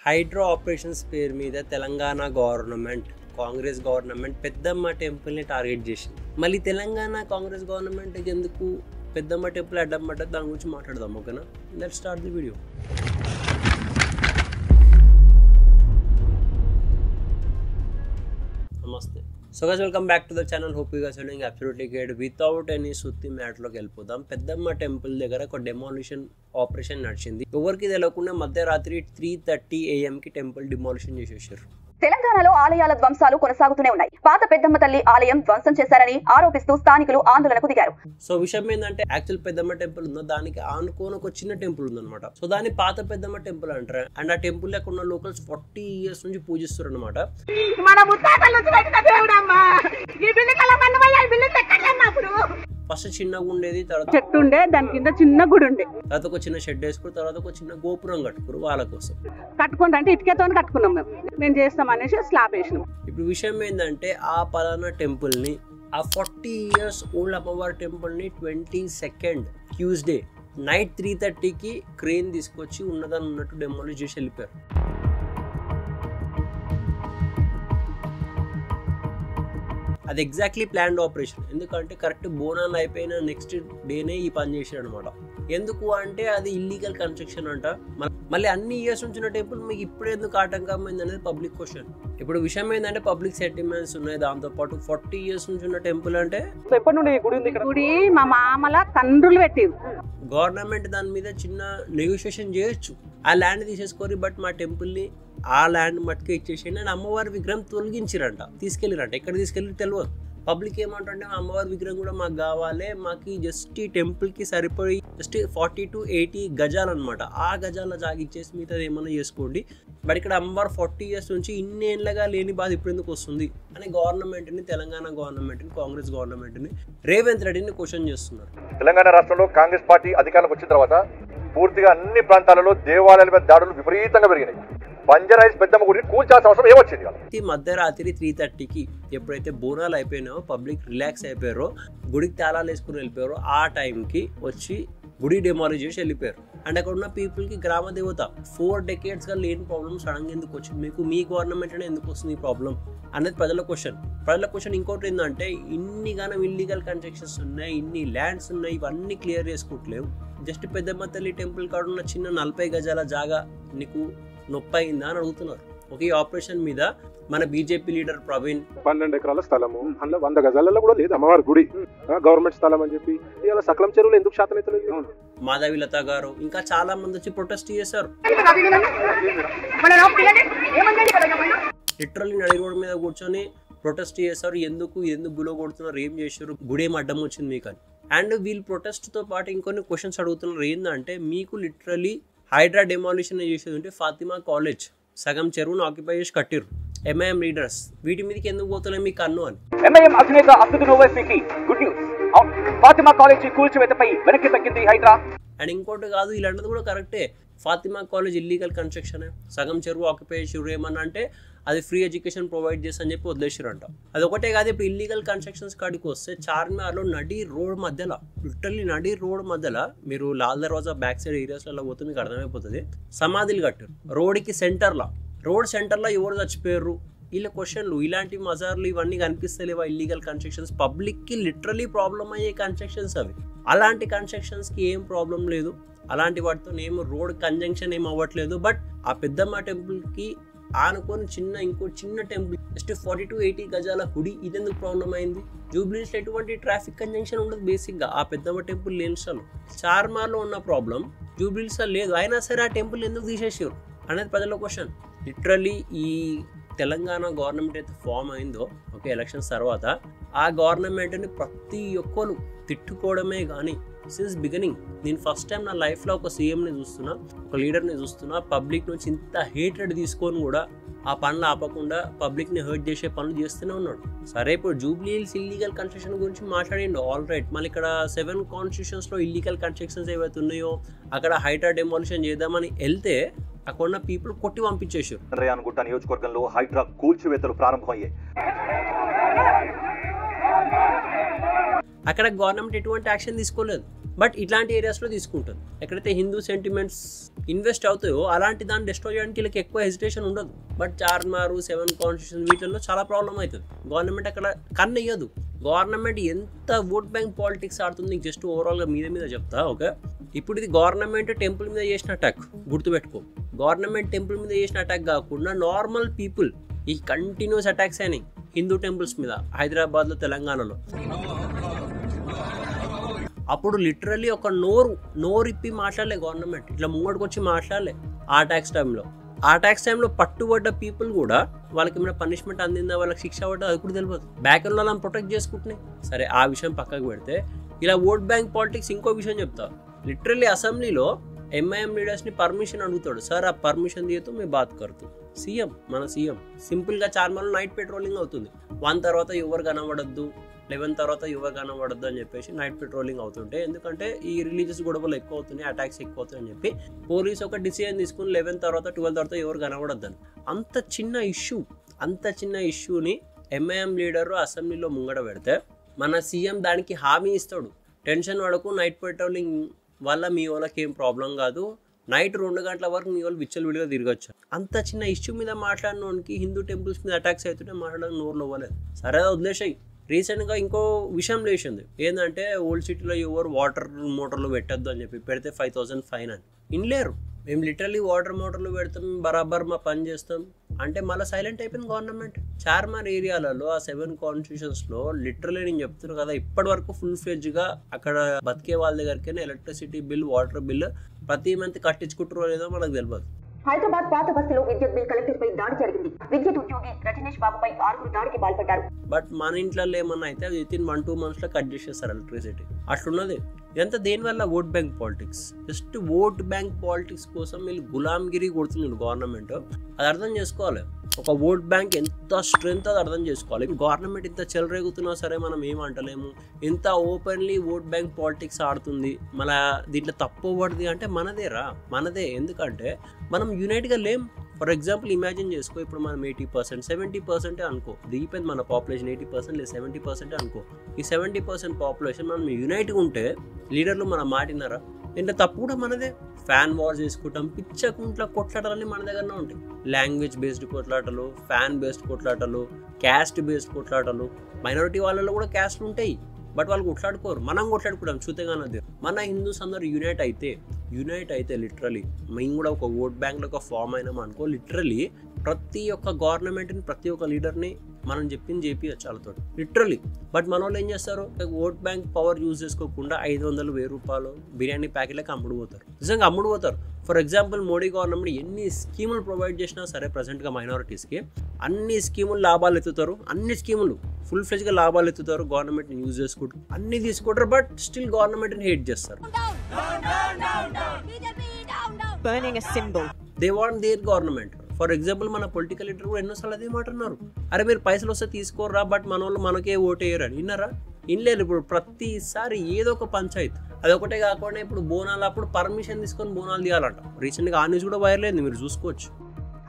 Hydraa operations పేరు మీద Telangana government Congress government పెద్దమ్మ టెంపుల్ని టార్గెట్ చేసింది. మళ్ళీ తెలంగాణ కాంగ్రెస్ గవర్నమెంట్ ఎందుకు పెద్దమ్మ టెంపుల్ అడ్డం పడ్డది దాని గురించి మాట్లాడదాం. ఓకేనా, లెట్స్ స్టార్ట్ ది వీడియో. నమస్తే. So guys, welcome back to the channel. Hope you guys are doing absolutely great. Without any సుత్తి మ్యాటర్లోకి వెళ్ళిపోదాం. పెద్దమ్మ టెంపుల్ దగ్గర ఒక డెమాలిషన్ ఆపరేషన్ నడిచింది. ఎవరికి తెలియకుండా మధ్యరాత్రి 3:30 AM టెంపుల్ డిమాలిషన్ చేసేసారు. తెలంగాణలో ఆలయాల ధ్వంసాలు కొనసాగుతూనే ఉన్నాయి. పాత పెద్దమ్మ తల్లి ఆలయం ధ్వంసం చేశారని ఆరోపిస్తూ స్థానికులు ఆందోళనకు దిగారు. సో విషయం ఏంటంటే, యాక్చువల్ పెద్దమ్మ టెంపుల్ ఉందో దానికి ఆనుకోని ఒక చిన్న టెంపుల్ ఉందన్నమాట. సో దాన్ని పాత పెద్దమ్మ టెంపుల్ అంటారు. అండ్ ఆ టెంపుల్ లో ఉన్న లోకల్స్ 40 years నుంచి పూజిస్తారు అనమాట. ఫస్ట్ చిన్నగా ఉండేది, తర్వాత చెట్టు ఉండే, దాని కింద చిన్న గుడి ఉండే, తర్వాత ఒక చిన్న షెడ్ వేసుకుని తర్వాత ఒక చిన్న గోపురం కట్టుకురు వాళ్ళ కోసం. కట్టుకుంటే అంటే ఇటుకతో కట్టుకున్నాం. మేము చేస్తాం అనేసి స్లాబ్ వేసినాం. ఇప్పుడు విషయం ఏంటంటే, ఆ పలానా టెంపుల్ ని, ఆ 40 years ఓల్డ్ అమ్మవారి టెంపుల్ ని 22nd ట్యూస్డే నైట్ 3:30కి క్రేన్ తీసుకొచ్చి ఉన్నదాన్ని ఉన్నట్టు డెమాలిష్ చేసి వెళ్ళిపోయారు. అది ఎగ్జాక్ట్లీ ప్లాన్డ్ ఆపరేషన్. ఎందుకంటే కరెక్ట్ బోనాలు అయిపోయిన నెక్స్ట్ డేనే ఈ పని చేశాడు అనమాట. ఎందుకు అంటే అది ఇల్లీగల్ కన్స్ట్రక్షన్ అంట. మళ్ళీ అన్ని ఇయర్స్ నుంచి ఉన్న టెంపుల్ మీకు ఇప్పుడు ఎందుకు ఆటంకమైంది అనేది పబ్లిక్ క్వశ్చన్. ఇప్పుడు విషయం ఏంటంటే, పబ్లిక్ సెటిల్మెంట్స్ ఉన్నాయి, దాంతో పాటు 40 years నుంచి ఉన్న టెంపుల్ అంటే ఎప్పటి నుండి గుడి ఉంది? గుడి మా మామల తండ్రులు పెట్టింది. గవర్నమెంట్ దాని మీద చిన్న నెగోషియేషన్ చేయొచ్చు, ఆ ల్యాండ్ తీసేసుకొని, బట్ మా టెంపుల్ని ఆ ల్యాండ్ మట్టుకే ఇచ్చేసేయండి అని అమ్మవారి విగ్రహం తొలగించారంట, తీసుకెళ్ళారంట. ఎక్కడ తీసుకెళ్ళి తెలియదు. పబ్లిక్ ఏమంటే, అమ్మవారి విగ్రహం కూడా మాకు కావాలి, మాకు జస్ట్ ఈ టెంపుల్కి సరిపోయి జస్ట్ 40 to 80 గజాలు అనమాట. ఆ గజాల జాగిచ్చేసి మిగతా ఏమన్నా చేసుకోండి. బట్ ఇక్కడ అమ్మవారు 40 years నుంచి ఇన్ని ఏళ్ళగా లేని బాధ ఇప్పుడు ఎందుకు వస్తుంది అని గవర్నమెంట్ని, తెలంగాణ గవర్నమెంట్ని, కాంగ్రెస్ గవర్నమెంట్ని, రేవంత్ రెడ్డిని క్వశ్చన్ చేస్తున్నారు. తెలంగాణ రాష్ట్రంలో కాంగ్రెస్ పార్టీ అధికారంలోకి వచ్చిన తర్వాత పూర్తిగా అన్ని ప్రాంతాలలో దేవాలయాల మీద దాడులు విపరీతంగా పెరిగినాయి. బంజారాయిల్స్ పెద్దమ్మ గుడిని కూల్చాల్సిన అవసరం ఏమొచ్చింది? మధ్యరాత్రి 3:30కి ఎప్పుడైతే బోనాలు అయిపోయినాయో, పబ్లిక్ రిలాక్స్ అయిపోయారో, గుడికి తాళాలు వేసుకుని వెళ్ళిపోయారో, ఆ టైంకి వచ్చి గుడి డెమాలిష్ చేసి వెళ్ళిపోయారు. అండ్ అక్కడ ఉన్న పీపుల్కి గ్రామ దేవత 4 decadesగా లేని ప్రాబ్లమ్ సడన్గా ఎందుకు వచ్చింది మీకు? మీ గవర్నమెంట్ అనే ఎందుకు వస్తుంది ఈ ప్రాబ్లం అనేది ప్రజల క్వశ్చన్. ఇంకోటి ఏంటంటే, ఇన్ని గానం ఇల్లీగల్ కన్స్ట్రక్షన్స్ ఉన్నాయి, ఇన్ని ల్యాండ్స్ ఉన్నాయి, ఇవన్నీ క్లియర్ చేసుకోవట్లేవు. జస్ట్ పెద్దమ్మ తల్లి టెంపుల్ కాడ ఉన్న చిన్న 40 గజాల జాగా నీకు నొప్పి అయిందా అని అడుగుతున్నారు. ఒక ఈ ఆపరేషన్ మీద మన బీజేపీ లీడర్ ప్రవీణ్ 12 ఎకరాల స్థలము, అందులో 100 గజాలలో కూడా లేదు అమ్మవారి గుడి, గవర్నమెంట్ స్థలం అని చెప్పి ఇలా సకలం చెరువులు ఎందుకు శాతం అవుతలేదు? మాధవిలత గారు ఇంకా చాలా మంది వచ్చి ప్రొటెస్ట్ చేశారు. లిటరల్లీ నడి రోడ్ మీద కూర్చొని ప్రొటెస్ట్ చేశారు. ఎందుకు గులో కొడుతున్నారు, ఏం చేశారు, గుడి ఏం అడ్డం వచ్చింది మీకు అని. అండ్ వీళ్ళు ప్రొటెస్ట్తో పాటు ఇంకొన్ని క్వశ్చన్స్ అడుగుతున్నారు. ఏంటంటే, మీకు లిటరల్లీ హైడ్రా డెమాలిషన్ చేసేది ఉంటే ఫాతిమా కాలేజ్ సగం చెరువును ఆక్యుపై చేసి కట్టిరు. ఎంఐఎం లీడర్స్ వీటి మీదకి ఎందుకు పోతున్నాయి మీకు కన్ను అని. ఎంఐఎం అధినేత అసదుద్దీన్ ఓవైసీకి గుడ్ న్యూస్. ఫాతిమా కాలేజీ కూల్చివేతపై వెనక్కి తగ్గింది హైడ్రా. అండ్ ఇంకోటి కాదు, ఇలాంటిది కూడా కరెక్టే. ఫాతిమా కాలేజ్ ఇల్లీగల్ కన్స్ట్రక్షన్, సగం చెరువు ఆక్యుపై చేసిరు. ఏమన్నా అంటే అది ఫ్రీ ఎడ్యుకేషన్ ప్రొవైడ్ చేసి అని చెప్పి వదిలేసారంట. అది ఒకటే కాదు, ఇప్పుడు ఇల్లీగల్ కన్స్ట్రక్షన్స్ కాడికి వస్తే చార్మినార్లో నడి రోడ్ మధ్యలో, లిటరల్లీ నడి రోడ్ మధ్యలో, మీరు లాల్ దర్వాజా బ్యాక్ సైడ్ ఏరియాస్లలో పోతే మీకు అర్థమైపోతుంది, సమాధులు కట్టారు రోడ్కి సెంటర్లో. రోడ్ సెంటర్లో ఎవరు చచ్చిపోయారు, వీళ్ళ క్వశ్చన్లు, ఇలాంటి మజార్లు ఇవన్నీ కనిపిస్తలేవా? ఇల్లీగల్ కన్స్ట్రక్షన్స్ పబ్లిక్కి లిటరలీ ప్రాబ్లం అయ్యే కన్స్ట్రక్షన్స్ అవి. అలాంటి కన్స్ట్రక్షన్స్కి ఏం ప్రాబ్లం లేదు, అలాంటి వాటితో ఏమో రోడ్ కంజంక్షన్ ఏం అవ్వట్లేదు. బట్ ఆ పెద్దమ్మ టెంపుల్కి ఆనుకొని ఇంకో చిన్న టెంపుల్ జస్ట్ 40 to 80 గజాల గుడి, ఇదెందుకు ప్రాబ్లం అయింది? జూబ్లీస్లో ఎటువంటి ట్రాఫిక్ కంజంక్షన్ ఉండదు బేసిక్గా ఆ పెద్దమ్మ టెంపుల్ లేన్స్లో. చార్మార్లో ఉన్న ప్రాబ్లం జూబ్లీస్లో లేదు, అయినా సరే ఆ టెంపుల్ ఎందుకు తీసేసారు అనేది ప్రజల క్వశ్చన్. లిటరల్లీ ఈ తెలంగాణ గవర్నమెంట్ అయితే ఫామ్ అయిందో ఓకే ఎలక్షన్స్ తర్వాత, ఆ గవర్నమెంట్ని ప్రతి ఒక్కరు తిట్టుకోవడమే కానీ సిన్స్ బిగినింగ్, నేను ఫస్ట్ టైం నా లైఫ్లో ఒక సీఎంని చూస్తున్నా, ఒక లీడర్ని చూస్తున్నా, పబ్లిక్ నుంచి ఇంత హేట్రెడ్ తీసుకొని కూడా ఆ పనులు ఆపకుండా పబ్లిక్ని హర్ట్ చేసే పనులు చేస్తూనే ఉన్నాడు. సరే, ఇప్పుడు జూబ్లీ హిల్స్ ఇల్లీగల్ కన్స్ట్రక్షన్ గురించి మాట్లాడిండు, ఆల్ రైట్. మళ్ళీ ఇక్కడ 7 కాన్స్టిట్యూషన్స్లో ఇల్లీగల్ కన్స్ట్రక్షన్స్ ఏవైతే ఉన్నాయో అక్కడ హైడ్రా డెమాలిషన్ చేద్దామని వెళ్తే అక్కడ ఉన్న పీపుల్ కొట్టి పంపించేసారు. రేయాన్గుట్ట నియోజకవర్గంలో హైడ్రా కూల్చివేతలు ప్రారంభమయ్యాయి. అక్కడ గవర్నమెంట్ ఎటువంటి యాక్షన్ తీసుకోలేదు, బట్ ఇట్లాంటి ఏరియాస్లో తీసుకుంటుంది. ఎక్కడైతే హిందూ సెంటిమెంట్స్ ఇన్వెస్ట్ అవుతాయో అలాంటి దాన్ని డిస్ట్రాయ్ చేయడానికి వీళ్ళకి ఎక్కువ హెజిటేషన్ ఉండదు. బట్ చార్మారు 7 కాన్స్టిట్యూషన్ వీటిల్లో చాలా ప్రాబ్లం అవుతుంది. గవర్నమెంట్ అక్కడ కన్నయ్యదు. గవర్నమెంట్ ఎంత ఓట్ బ్యాంక్ పాలిటిక్స్ ఆడుతుంది నీకు జస్ట్ ఓవరాల్గా మీద చెప్తా. ఓకే, ఇప్పుడు ఇది గవర్నమెంట్ టెంపుల్ మీద చేసిన అటాక్ గుర్తుపెట్టుకో. గవర్నమెంట్ టెంపుల్ మీద చేసిన అటాక్ కాకుండా నార్మల్ పీపుల్ ఈ కంటిన్యూస్ అటాక్స్ అయినాయి హిందూ టెంపుల్స్ మీద హైదరాబాద్లో, తెలంగాణలో. అప్పుడు లిటరల్లీ ఒక నోరిప్పి మాట్లాడలే గవర్నమెంట్, ఇట్లా ముంగడికి వచ్చి మాట్లాడలే. ఆ ట్యాక్స్ టైంలో పట్టుబడ్డ పీపుల్ కూడా వాళ్ళకి ఏమైనా పనిష్మెంట్ అందిందా, వాళ్ళకి శిక్ష పడ్డా అది కూడా తెలియదు. బ్యాక్ ఎండ్ వాళ్ళని ప్రొటెక్ట్ చేసుకుంటున్నాయి. సరే ఆ విషయం పక్కకు పెడితే ఇలా ఓట్ బ్యాంక్ పాలిటిక్స్ ఇంకో విషయం చెప్తా. లిటరల్లీ అసెంబ్లీలో ఎంఐఎం లీడర్స్ని పర్మిషన్ అడుగుతాడు. సార్ ఆ పర్మిషన్ దియతో మేము బాత్ కరుతూ మన సీఎం సింపుల్గా చార్మల్లో నైట్ పెట్రోలింగ్ అవుతుంది. 1 తర్వాత ఎవరు కనబడద్దు, 11 తర్వాత ఎవరు కనబడద్దు అని చెప్పేసి నైట్ పెట్రోలింగ్ అవుతుంటే, ఎందుకంటే ఈ రిలీజియస్ గొడవలు ఎక్కువ అవుతున్నాయి, అటాక్స్ ఎక్కువ అవుతాయని చెప్పి పోలీస్ ఒక డిసిజన్ తీసుకుని 11 తర్వాత 12 తర్వాత ఎవరు కనబడద్దని. అంత చిన్న ఇష్యూని ఎంఐఎం లీడరు అసెంబ్లీలో ముంగడ పెడితే మన సీఎం దానికి హామీ ఇస్తాడు. టెన్షన్ పడకు, నైట్ పెట్రోలింగ్ వల్ల మీ వాళ్ళకి ఏం ప్రాబ్లం కాదు, నైట్ 2 గంటల వరకు మీ వాళ్ళు విచ్చలవిడిగా తిరగచ్చు. అంత చిన్న ఇష్యూ మీద మాట్లాడినోనికి హిందూ టెంపుల్స్ మీద అటాక్స్ అవుతుంటే మాట్లాడడానికి నోరులో అవ్వలేదు. సరే వదిలేసాయి. రీసెంట్గా ఇంకో విషయం లేచింది ఏంటంటే ఓల్డ్ సిటీలో ఎవరు వాటర్ మోటార్లు పెట్టద్దు అని చెప్పి పెడితే 5,000 ఫైన్ అని. ఇన్లేరు, మేము లిటరల్లీ వాటర్ మోటార్లు పెడతాం, బరాబర్ మా పని చేస్తాం అంటే మళ్ళీ సైలెంట్ అయిపోయింది గవర్నమెంట్. చార్మార్ ఏరియాలలో ఆ 7 కాన్స్టిట్యూషన్స్లో లిటరల్లీ నేను చెప్తున్నాను కదా, ఇప్పటి వరకు ఫుల్ ఫ్లెడ్జ్గా అక్కడ బతికే వాళ్ళ దగ్గరికి ఎలక్ట్రిసిటీ బిల్, వాటర్ బిల్ ప్రతి మంత్ కట్టించుకుంటారో లేదో మనకు తెలియదు. హైదరాబాద్ పాత బస్తీలో విద్యుత్ బిల్ కలెక్టర్ పై దాడి జరిగింది. విద్యుత్ ఉద్యోగి రజనీష్ బాబుపై 6 దాడికి పాల్పడ్డారు. బట్ మన ఇంట్లో ఏమన్నా అయితే వితిన్ 1-2 months లో కట్ చేసేస్తారు ఎలక్ట్రిసిటీ. అట్లున్నది. ఇదంతా దేనివల్ల? Vote bank politics. Just vote bank politics కోసం వీళ్ళు గులాంగిరి కొడుతున్నారు గవర్నమెంట్. అది అర్థం చేసుకోవాలి. ఒక ఓట్ బ్యాంక్ ఎంత స్ట్రెంత్ అది అర్థం చేసుకోవాలి. ఇప్పుడు గవర్నమెంట్ ఇంత చెలరేగుతున్నా సరే మనం ఏమంటలేము. ఇంత ఓపెన్లీ ఓట్ బ్యాంక్ పాలిటిక్స్ ఆడుతుంది. మళ్ళీ దీంట్లో తప్పు పడుతుంది అంటే మనదే. ఎందుకంటే మనం యునైట్గా లేం. ఫర్ ఎగ్జాంపుల్ ఇమాజిన్ చేసుకో, ఇప్పుడు మనం 80%, 70% అనుకో, దిగిపోయింది మన పాపులేషన్. 80% లేదు 70% అనుకో. ఈ 70% పాపులేషన్ మనం యునైట్గా ఉంటే లీడర్లు మన మాటినారా? దీంట్లో తప్పు కూడా మనదే. ఫ్యాన్ వార్ చేసుకుంటాం, పిచ్చకుంట్ల కొట్లాటలన్నీ మన దగ్గరనే ఉంటాయి. లాంగ్వేజ్ బేస్డ్ కొట్లాటలు, ఫ్యాన్ బేస్డ్ కొట్లాటలు, క్యాస్ట్ బేస్డ్ కొట్లాటలు. మైనారిటీ వాళ్ళలో కూడా క్యాస్ట్లు ఉంటాయి, బట్ వాళ్ళు కొట్లాడుకోరు. మనం కొట్లాడుకుంటాం చూతేగానది. మన హిందూస్ అందరూ యునైట్ అయితే లిటరలీ మేము కూడా ఒక ఓట్ బ్యాంక్లో ఒక ఫామ్ అయినాం అనుకో, లిటరలీ ప్రతి ఒక్క గవర్నమెంట్ని, ప్రతి ఒక్క లీడర్ని మనం చెప్పింది చేపియచ్చు వాళ్ళతో లిటరలీ. బట్ మన వాళ్ళు ఏం చేస్తారు, ఓట్ బ్యాంక్ పవర్ యూజ్ చేసుకోకుండా 500-1000 రూపాయలు బిర్యానీ ప్యాకెట్లకు అమ్ముడుపోతారు. నిజంగా అమ్ముడుపోతారు. ఫర్ ఎగ్జాంపుల్ మోడీ గవర్నమెంట్ ఎన్ని స్కీములు ప్రొవైడ్ చేసినా సరే ప్రజెంట్గా మైనారిటీస్కి అన్ని స్కీములు లాభాలు ఎత్తుతారు. అన్ని స్కీములు ఫుల్ ఫ్లెజ్గా లాభాలు ఎత్తుతారు. గవర్నమెంట్ని యూజ్ చేసుకుంటారు, అన్ని తీసుకుంటారు. బట్ స్టిల్ గవర్నమెంట్ని హేట్ చేస్తారు. They want there government. For example మన పొలిటికల్ లీడర్ కూడా ఎన్నోసార్లు అదే మాట అన్నారు, అరే మీరు పైసలు వస్తే తీసుకోర్రా, బట్ మన వాళ్ళు మనకే ఓటు వేయరు అని. విన్నారా? ఇన్లేదు. ఇప్పుడు ప్రతిసారి ఏదో ఒక పంచాయత్. అదొకటే కాకుండా ఇప్పుడు బోనాలు అప్పుడు పర్మిషన్ తీసుకొని బోనాలు తీయాలంట. రీసెంట్గా ఆ న్యూస్ కూడా వైరల్ అయింది, మీరు చూసుకోవచ్చు.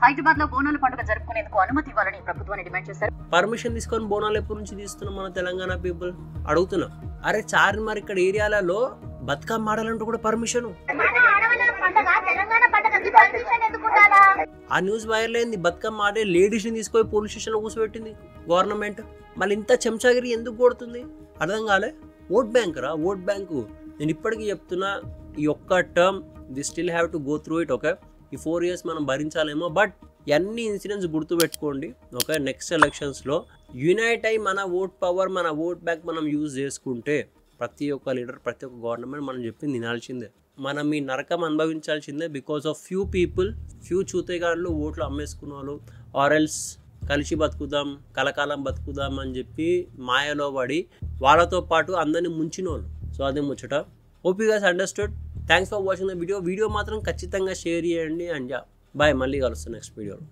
హైదరాబాద్ లో బోనాల పండుగ జరుపుకునేందుకు అనుమతి ఇవ్వాలని ప్రభుత్వాన్ని డిమాండ్ చేశారు. పర్మిషన్ తీసుకొని బోనాలు ఎప్పటి నుంచి తీస్తున్నాం మన తెలంగాణ పీపుల్ అడుగుతున్నాం. అరే చార్మినార్ ఇక్కడ ఏరియాలలో బతుకమ్మ ఆడాలంటూ కూడా పర్మిషన్. ఆ న్యూస్ వైరల్ అయింది. బతుకమ్మ ఆడే లేడీస్ ని తీసుకొని పోలీస్ స్టేషన్ లో కూర్చోబెట్టింది గవర్నమెంట్. మళ్ళీ ఇంత చెంచాగిరి ఎందుకు కొడుతుంది అర్థం కాలే. ఓట్ బ్యాంక్ రా, ఓట్ బ్యాంకు. నేను ఇప్పటికీ చెప్తున్నా, ఈ ఒక్క term the still have to go through it. Okay, ఈ 4 years మనం భరించాలేమో, బట్ అన్ని ఇన్సిడెంట్స్ గుర్తుపెట్టుకోండి. ఓకే, నెక్స్ట్ ఎలక్షన్స్లో యునైట్ అయ్యి మన ఓట్ పవర్, మన ఓట్ బ్యాంక్ మనం యూజ్ చేసుకుంటే ప్రతి ఒక్క లీడర్, ప్రతి ఒక్క గవర్నమెంట్ మనం చెప్పింది వినాల్సిందే. మనం ఈ నరకం అనుభవించాల్సిందే because of few people, few చూతేగాళ్ళు ఓట్లు అమ్మేసుకున్న వాళ్ళు, ఆర్ఎల్స్ కలిసి బతుకుదాం, కలకాలం బతుకుదాం అని చెప్పి మాయలో పడి వాళ్ళతో పాటు అందరినీ ముంచిన వాళ్ళు. సో అదే ముచ్చట. Hope you guys understood. Thanks for watching the video మాత్రం ఖచ్చితంగా షేర్ చేయండి. అండ్ బాయ్, మళ్ళీ కలుస్తాను నెక్స్ట్ వీడియోలో.